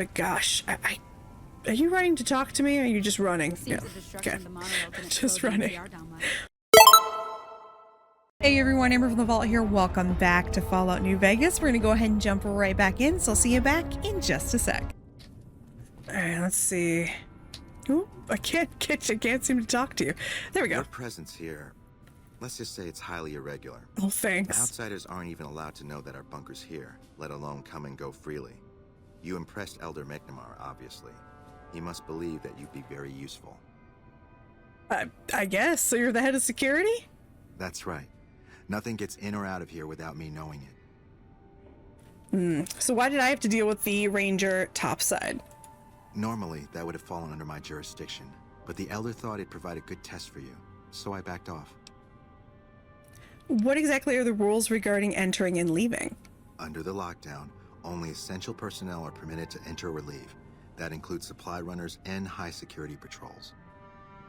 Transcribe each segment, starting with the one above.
but gosh, are you running to talk to me, or are you just running? Yeah. Okay. Just running. Hey everyone, AmberFrmThVault here. Welcome back to Fallout New Vegas. We're going to go ahead and jump right back in, so I'll see you back in just a sec. Alright, let's see. Ooh, I can't seem to talk to you. There we go. Your presence here, let's just say it's highly irregular. Oh, thanks. Outsiders aren't even allowed to know that our bunker's here, let alone come and go freely. You impressed Elder McNamara, obviously. He must believe that you'd be very useful. I guess. So you're the head of security? That's right. Nothing gets in or out of here without me knowing it. So why did I have to deal with the Ranger topside? Normally, that would have fallen under my jurisdiction, but the Elder thought it'd provide a good test for you, so I backed off. What exactly are the rules regarding entering and leaving? Under the lockdown, only essential personnel are permitted to enter or leave. That includes supply runners and high-security patrols.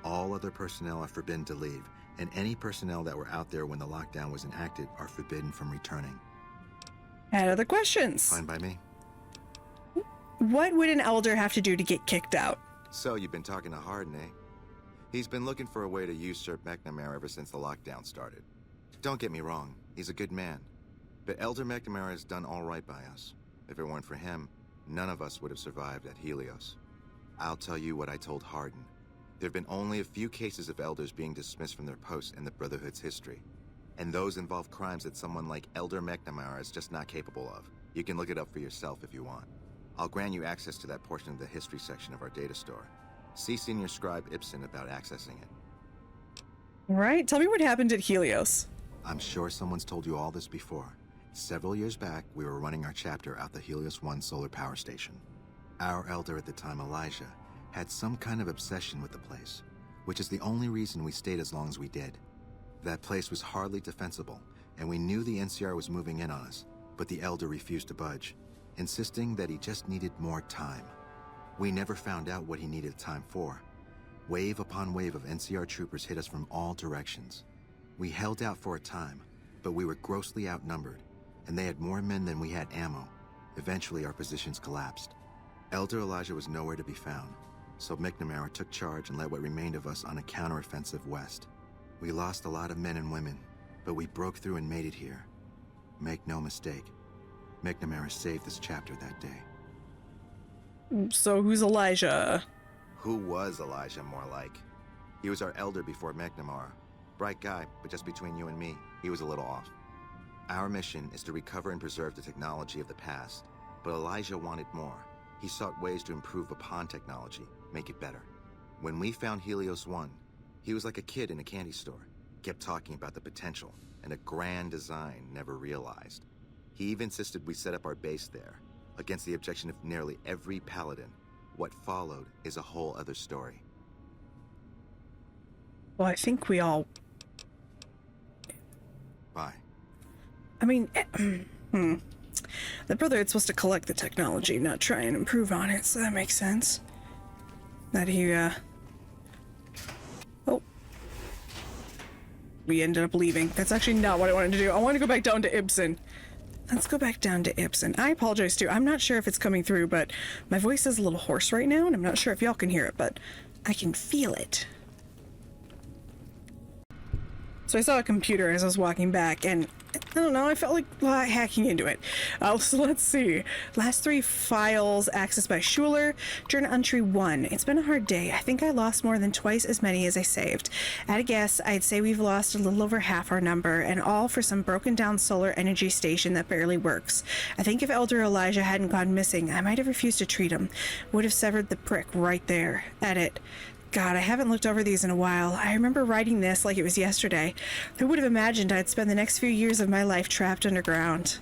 All other personnel are forbidden to leave, and any personnel that were out there when the lockdown was enacted are forbidden from returning. Had other questions? Fine by me. What would an Elder have to do to get kicked out? So you've been talking to Hardin, eh? He's been looking for a way to usurp McNamara ever since the lockdown started. Don't get me wrong, he's a good man. But Elder McNamara has done all right by us. If it weren't for him, none of us would have survived at Helios. I'll tell you what I told Hardin. There have been only a few cases of Elders being dismissed from their posts in the Brotherhood's history. And those involve crimes that someone like Elder McNamara is just not capable of. You can look it up for yourself if you want. I'll grant you access to that portion of the history section of our data store. See Senior Scribe Ibsen about accessing it. Right, tell me what happened at Helios. I'm sure someone's told you all this before. Several years back, we were running our chapter out the Helios 1 solar power station. Our Elder at the time, Elijah, had some kind of obsession with the place, which is the only reason we stayed as long as we did. That place was hardly defensible, and we knew the NCR was moving in on us, but the Elder refused to budge, insisting that he just needed more time. We never found out what he needed time for. Wave upon wave of NCR troopers hit us from all directions. We held out for a time, but we were grossly outnumbered, and they had more men than we had ammo. Eventually, our positions collapsed. Elder Elijah was nowhere to be found, so McNamara took charge and led what remained of us on a counteroffensive west. We lost a lot of men and women, but we broke through and made it here. Make no mistake, McNamara saved this chapter that day. So who's Elijah? Who was Elijah, more like? He was our Elder before McNamara. Bright guy, but just between you and me, he was a little off. Our mission is to recover and preserve the technology of the past, but Elijah wanted more. He sought ways to improve upon technology, make it better. When we found Helios 1, he was like a kid in a candy store, kept talking about the potential and a grand design never realized. He even insisted we set up our base there, against the objection of nearly every paladin. What followed is a whole other story. Well, I think we all... Bye. I mean, the Brotherhood's supposed to collect the technology, not try and improve on it, so that makes sense. That he, Oh. We ended up leaving. That's actually not what I wanted to do. I want to go back down to Ibsen. Let's go back down to Ibsen. I apologize, too. I'm not sure if it's coming through, but my voice is a little hoarse right now, and I'm not sure if y'all can hear it, but I can feel it. So I saw a computer as I was walking back, and I don't know, I felt like hacking into it. So let's see. Last 3 files accessed by Schuler. Journal entry 1. It's been a hard day. I think I lost more than twice as many as I saved. At a guess, I'd say we've lost a little over half our number, and all for some broken down solar energy station that barely works. I think if Elder Elijah hadn't gone missing, I might have refused to treat him. Would have severed the prick right there. Edit. God, I haven't looked over these in a while. I remember writing this like it was yesterday. Who would have imagined I'd spend the next few years of my life trapped underground?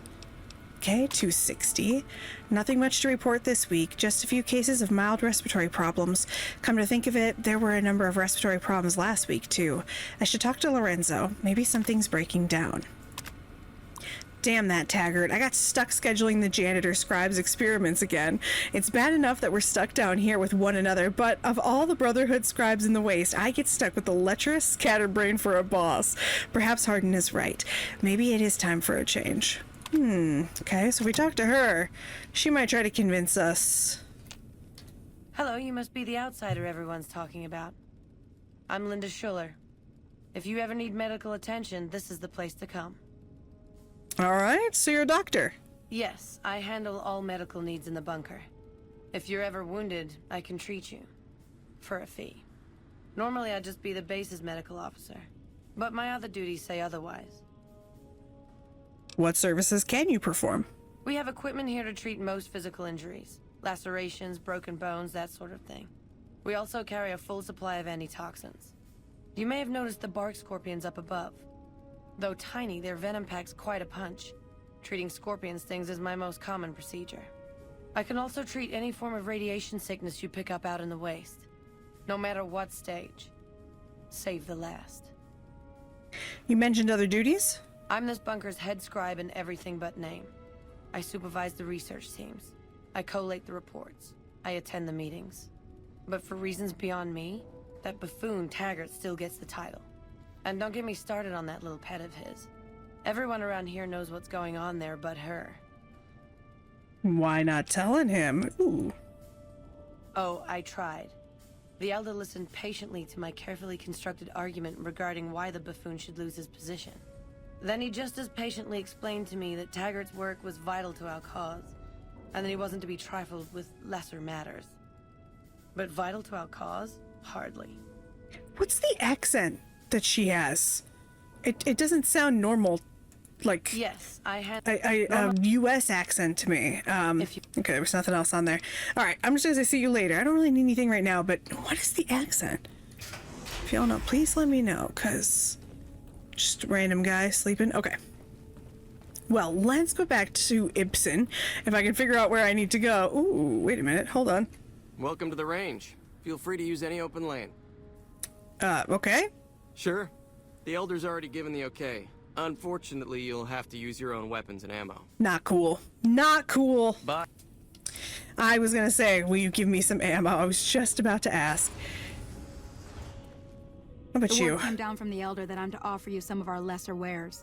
Okay, 260. Nothing much to report this week, just a few cases of mild respiratory problems. Come to think of it, there were a number of respiratory problems last week, too. I should talk to Lorenzo. Maybe something's breaking down. Damn that Taggart. I got stuck scheduling the janitor scribe's experiments again. It's bad enough that we're stuck down here with one another, but of all the Brotherhood scribes in the waste, I get stuck with the lecherous, scatterbrain for a boss. Perhaps Hardin is right. Maybe it is time for a change. Okay, so we talked to her. She might try to convince us Hello, you must be the outsider everyone's talking about. I'm Linda Schuller. If you ever need medical attention, this is the place to come. All right, so you're a doctor. Yes, I handle all medical needs in the bunker. If you're ever wounded, I can treat you. For a fee. Normally I'd just be the base's medical officer. But my other duties say otherwise. What services can you perform? We have equipment here to treat most physical injuries. Lacerations, broken bones, that sort of thing. We also carry a full supply of antitoxins. You may have noticed the bark scorpions up above. Though tiny, their venom packs quite a punch. Treating scorpion stings is my most common procedure. I can also treat any form of radiation sickness you pick up out in the waste. No matter what stage. Save the last. You mentioned other duties? I'm this bunker's head scribe in everything but name. I supervise the research teams. I collate the reports. I attend the meetings. But for reasons beyond me, that buffoon Taggart still gets the title. And don't get me started on that little pet of his. Everyone around here knows what's going on there but her. Why not telling him? Ooh. Oh, I tried. The Elder listened patiently to my carefully constructed argument regarding why the buffoon should lose his position. Then he just as patiently explained to me that Taggart's work was vital to our cause, and that he wasn't to be trifled with lesser matters. But vital to our cause? Hardly. What's the accent that she has? It doesn't sound normal, like... Yes, I had... U.S. accent to me. If you... Okay, there was nothing else on there. All right, I'm just gonna say see you later. I don't really need anything right now, but what is the accent? If y'all know, please let me know, because... Just random guy sleeping? Okay. Well, let's go back to Ibsen, if I can figure out where I need to go. Ooh, wait a minute, hold on. Welcome to the range. Feel free to use any open lane. Okay. Sure. The Elder's already given the okay. Unfortunately, you'll have to use your own weapons and ammo. Not cool. Not cool. But I was gonna say, will you give me some ammo? I was just about to ask. How about The you? word came down from the Elder that I'm to offer you some of our lesser wares.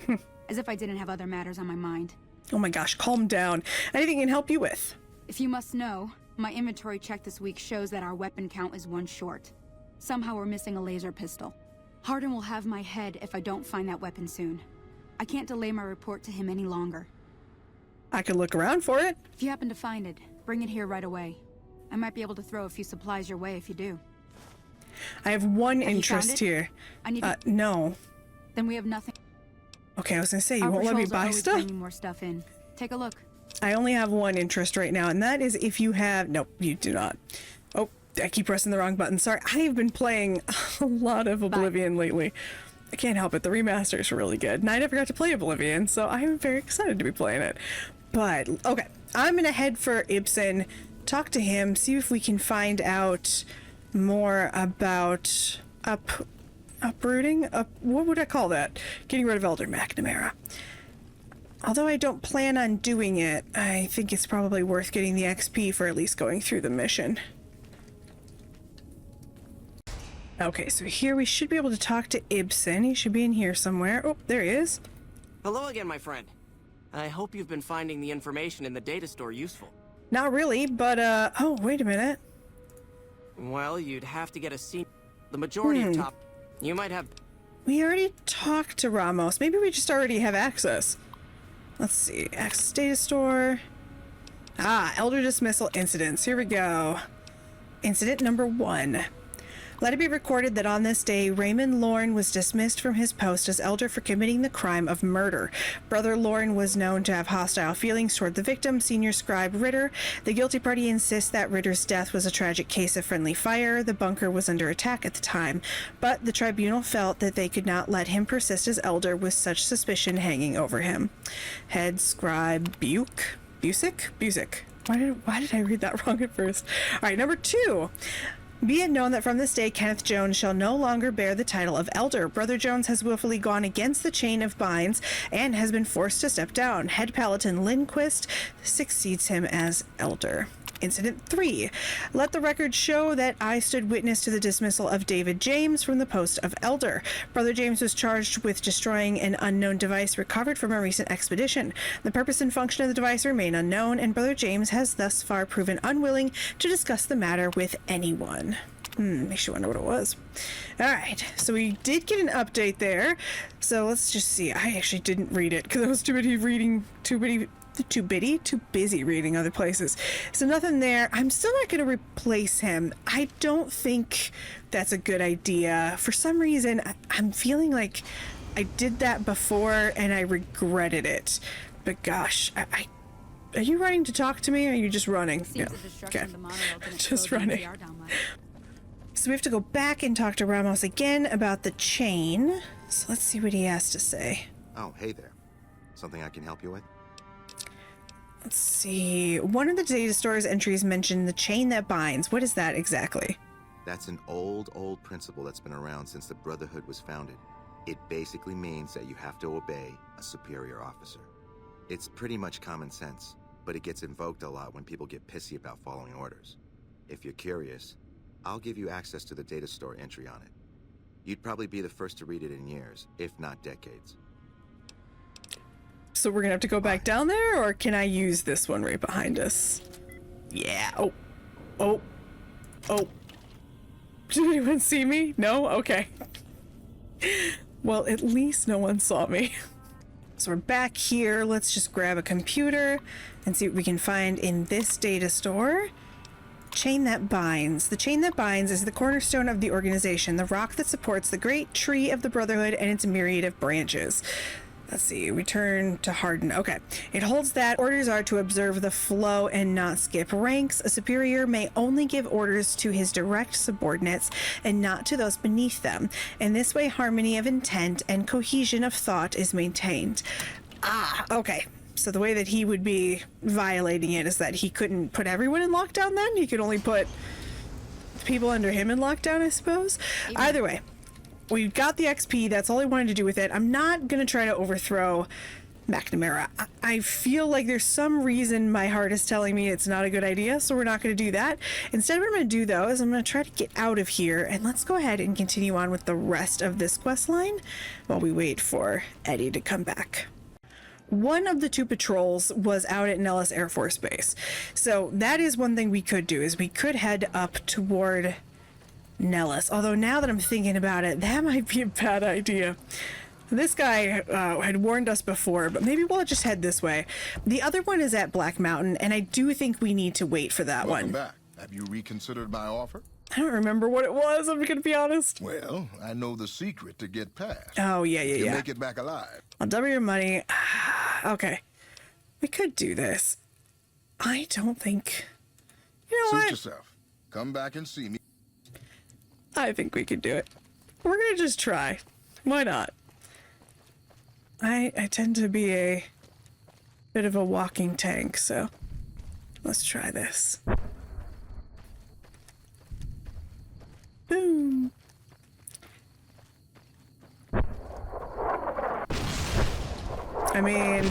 As if I didn't have other matters on my mind. Oh my gosh, calm down. Anything I can help you with? If you must know, my inventory check this week shows that our weapon count is one short. Somehow we're missing a laser pistol. Hardin will have my head if I don't find that weapon soon. I can't delay my report to him any longer. I could look around for it. If you happen to find it, bring it here right away. I might be able to throw a few supplies your way if you do. I have one Have you interest found it? here. I need no. Then we have nothing. Okay, I was gonna say, you Our won't let me patrols are buy always stuff? bringing more stuff in. Take a look. I only have one interest right now, and that is if you have... Nope, you do not. Oh, I keep pressing the wrong button. Sorry, I have been playing a lot of Oblivion lately. I can't help it. The remasters are really good. And I never got to play Oblivion, so I am very excited to be playing it. But, okay, I'm gonna head for Ibsen, talk to him, see if we can find out more about uprooting? What would I call that? Getting rid of Elder McNamara. Although I don't plan on doing it, I think it's probably worth getting the XP for at least going through the mission. Okay, so here we should be able to talk to Ibsen. He should be in here somewhere. Oh, there he is. hello again, my friend. I hope you've been finding the information in the data store useful. Not really, but, oh, wait a minute. Well, you'd have to get a scene. The majority of top... You might have... We already talked to Ramos. Maybe we just already have access. Let's see. Access data store. Ah, Elder dismissal incidents. Here we go. Incident number 1. Let it be recorded that on this day, Raymond Lorne was dismissed from his post as Elder for committing the crime of murder. Brother Lorne was known to have hostile feelings toward the victim, Senior Scribe Ritter. The guilty party insists that Ritter's death was a tragic case of friendly fire. The bunker was under attack at the time, but the tribunal felt that they could not let him persist as Elder with such suspicion hanging over him. Head Scribe Busick? Why did I read that wrong at first? All right, number 2. Be it known that from this day Kenneth Jones shall no longer bear the title of Elder. Brother Jones has willfully gone against the chain of binds and has been forced to step down. Head Paladin Lindquist succeeds him as Elder. Incident 3. Let the record show that I stood witness to the dismissal of David James from the post of Elder. Brother James was charged with destroying an unknown device recovered from a recent expedition. The purpose and function of the device remain unknown, and Brother James has thus far proven unwilling to discuss the matter with anyone. Makes you wonder what it was. Alright, so we did get an update there. So let's just see. I actually didn't read it because I was too busy reading other places. So nothing there. I'm still not going to replace him. I don't think that's a good idea. For some reason, I'm feeling like I did that before and I regretted it. But gosh, are you running to talk to me or are you just running? Yeah. Okay. Just running. So we have to go back and talk to Ramos again about the chain. So let's see what he has to say. Oh, hey there. Something I can help you with? Let's see. One of the data store's entries mentioned the chain that binds. What is that exactly? That's an old principle that's been around since the Brotherhood was founded. It basically means that you have to obey a superior officer. It's pretty much common sense, but it gets invoked a lot when people get pissy about following orders. If you're curious, I'll give you access to the data store entry on it. You'd probably be the first to read it in years, if not decades. So we're gonna have to go back down there, or can I use this one right behind us? Yeah. Oh. Did anyone see me? No? Okay. Well, at least no one saw me. So we're back here. Let's just grab a computer and see what we can find in this data store. Chain that binds. The chain that binds is the cornerstone of the organization, the rock that supports the great tree of the Brotherhood and its myriad of branches. Let's see, return to Harden. Okay. It holds that orders are to observe the flow and not skip ranks. A superior may only give orders to his direct subordinates and not to those beneath them. In this way, harmony of intent and cohesion of thought is maintained. Okay. So the way that he would be violating it is that he couldn't put everyone in lockdown then? He could only put people under him in lockdown, I suppose? Either way. We got the XP. That's all I wanted to do with it. I'm not going to try to overthrow McNamara. I feel like there's some reason my heart is telling me it's not a good idea, so we're not going to do that. Instead, what I'm going to do, though, is I'm going to try to get out of here, and let's go ahead and continue on with the rest of this quest line while we wait for Eddie to come back. One of the 2 patrols was out at Nellis Air Force Base. So that is one thing we could do, is we could head up toward Nellis. Although now that I'm thinking about it, that might be a bad idea. This guy had warned us before, but maybe we'll just head this way. The other one is at Black Mountain, and I do think we need to wait for that Welcome one. back. Have you reconsidered my offer? I don't remember what it was, I'm gonna be honest. Well, I know the secret to get past. Oh, yeah. You make it back alive. I'll double your money. Okay. We could do this. I don't think... You know Suit what? yourself. Come back and see me. I think we could do it. We're gonna just try. Why not? I tend to be a bit of a walking tank, so let's try this. Boom. I mean,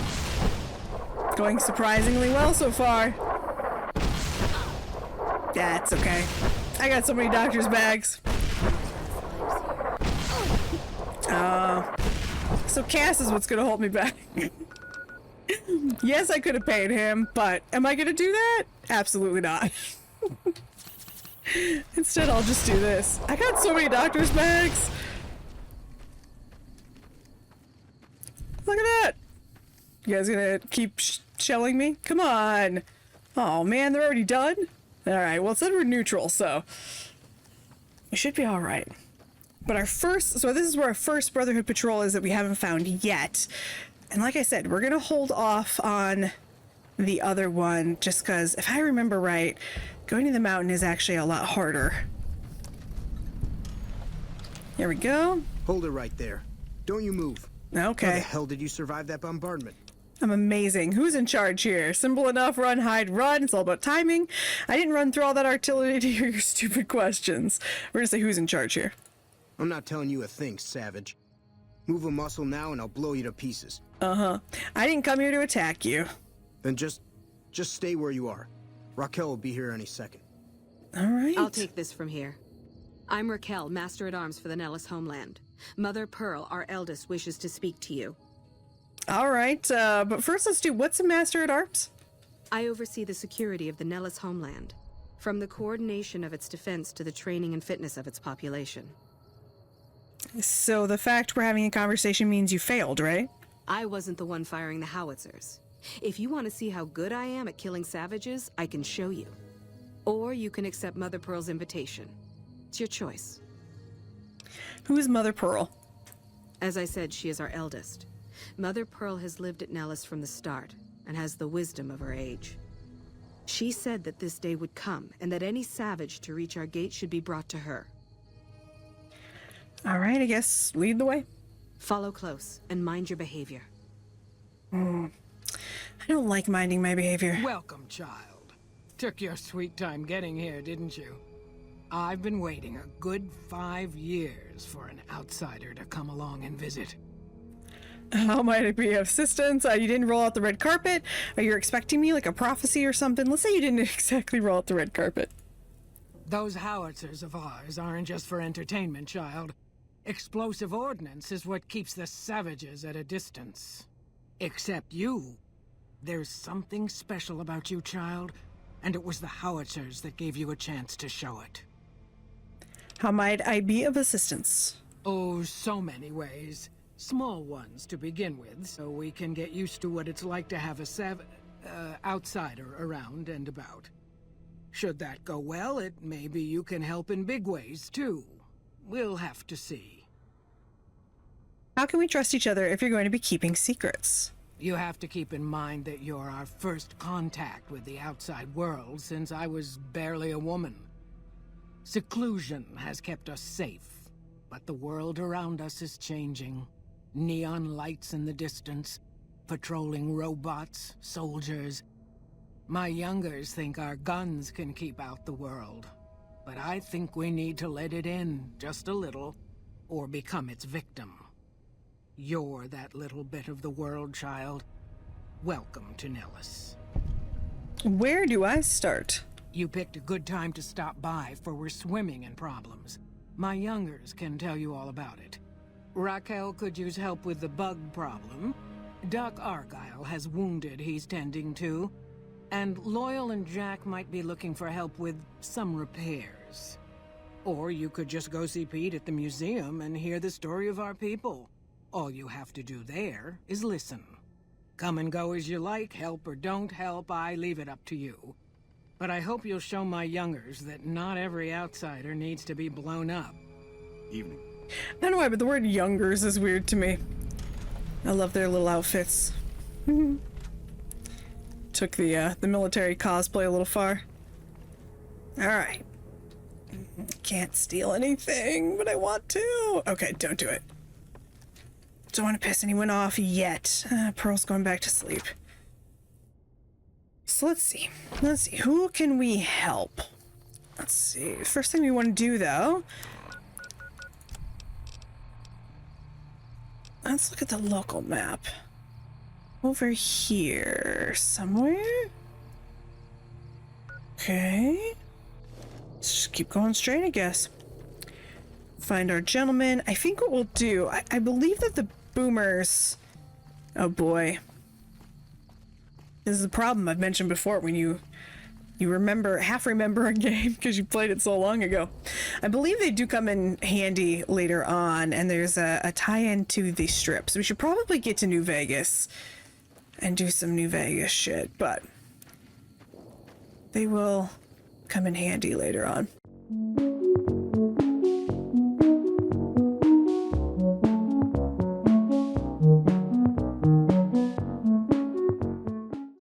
going surprisingly well so far. That's okay. I got so many doctor's bags. So Cass is what's gonna hold me back. Yes, I could have paid him, but am I gonna do that? Absolutely not. Instead, I'll just do this. I got so many doctor's bags. Look at that. You guys gonna keep shelling me? Come on. Oh man, they're already done? Alright, well it said we're neutral, so we should be alright. But so this is where our first Brotherhood patrol is that we haven't found yet. And like I said, we're gonna hold off on the other one just because if I remember right, going to the mountain is actually a lot harder. Here we go. Hold it right there. Don't you move. Okay. How the hell did you survive that bombardment? I'm amazing. Who's in charge here? Simple enough, run, hide, run. It's all about timing. I didn't run through all that artillery to hear your stupid questions. We're gonna say who's in charge here. I'm not telling you a thing, savage. Move a muscle now and I'll blow you to pieces. I didn't come here to attack you. Then just stay where you are. Raquel will be here any second. All right. I'll take this from here. I'm Raquel, Master-at-Arms for the Nellis homeland. Mother Pearl, our eldest, wishes to speak to you. All right, but first let's do, what's a Master-at-Arms? I oversee the security of the Nellis homeland, from the coordination of its defense to the training and fitness of its population. So the fact we're having a conversation means you failed, right? I wasn't the one firing the howitzers. If you want to see how good I am at killing savages, I can show you. Or you can accept Mother Pearl's invitation. It's your choice. Who is Mother Pearl? As I said, she is our eldest. Mother Pearl has lived at Nellis from the start, and has the wisdom of her age. She said that this day would come, and that any savage to reach our gate should be brought to her. All right, I guess lead the way. Follow close, and mind your behavior. I don't like minding my behavior. Welcome, child. Took your sweet time getting here, didn't you? I've been waiting a good 5 years for an outsider to come along and visit. How might I be of assistance? You didn't roll out the red carpet? Are you expecting me like a prophecy or something? Let's say you didn't exactly roll out the red carpet. Those howitzers of ours aren't just for entertainment, child. Explosive ordnance is what keeps the savages at a distance. Except you. There's something special about you, child, and it was the howitzers that gave you a chance to show it. How might I be of assistance? Oh, so many ways. Small ones to begin with, so we can get used to what it's like to have a outsider around and about. Should that go well, it may be you can help in big ways, too. We'll have to see. How can we trust each other if you're going to be keeping secrets? You have to keep in mind that you're our first contact with the outside world since I was barely a woman. Seclusion has kept us safe, but the world around us is changing. Neon lights in the distance, patrolling robots, soldiers. My youngers think our guns can keep out the world, but I think we need to let it in just a little, or become its victim. You're that little bit of the world, child. Welcome to Nellis. Where do I start? You picked a good time to stop by, for we're swimming in problems. My youngers can tell you all about it. Raquel could use help with the bug problem. Doc Argyle has wounded he's tending to. And Loyal and Jack might be looking for help with some repairs. Or you could just go see Pete at the museum and hear the story of our people. All you have to do there is listen. Come and go as you like, help or don't help, I leave it up to you. But I hope you'll show my youngers that not every outsider needs to be blown up. Evening. I don't know why, but the word youngers is weird to me. I love their little outfits. Took the military cosplay a little far. Alright. Can't steal anything, but I want to. Okay, don't do it. Don't want to piss anyone off yet. Pearl's going back to sleep. So let's see. Who can we help? Let's see. First thing we want to do, though... Let's look at the local map. Over here somewhere? Okay. Let's just keep going straight, I guess. Find our gentleman. I think what we'll do, I believe that the boomers... Oh boy. This is a problem I've mentioned before when you half remember a game because you played it so long ago. I believe they do come in handy later on, and there's a tie-in to the strip. So we should probably get to New Vegas and do some New Vegas shit, but they will come in handy later on.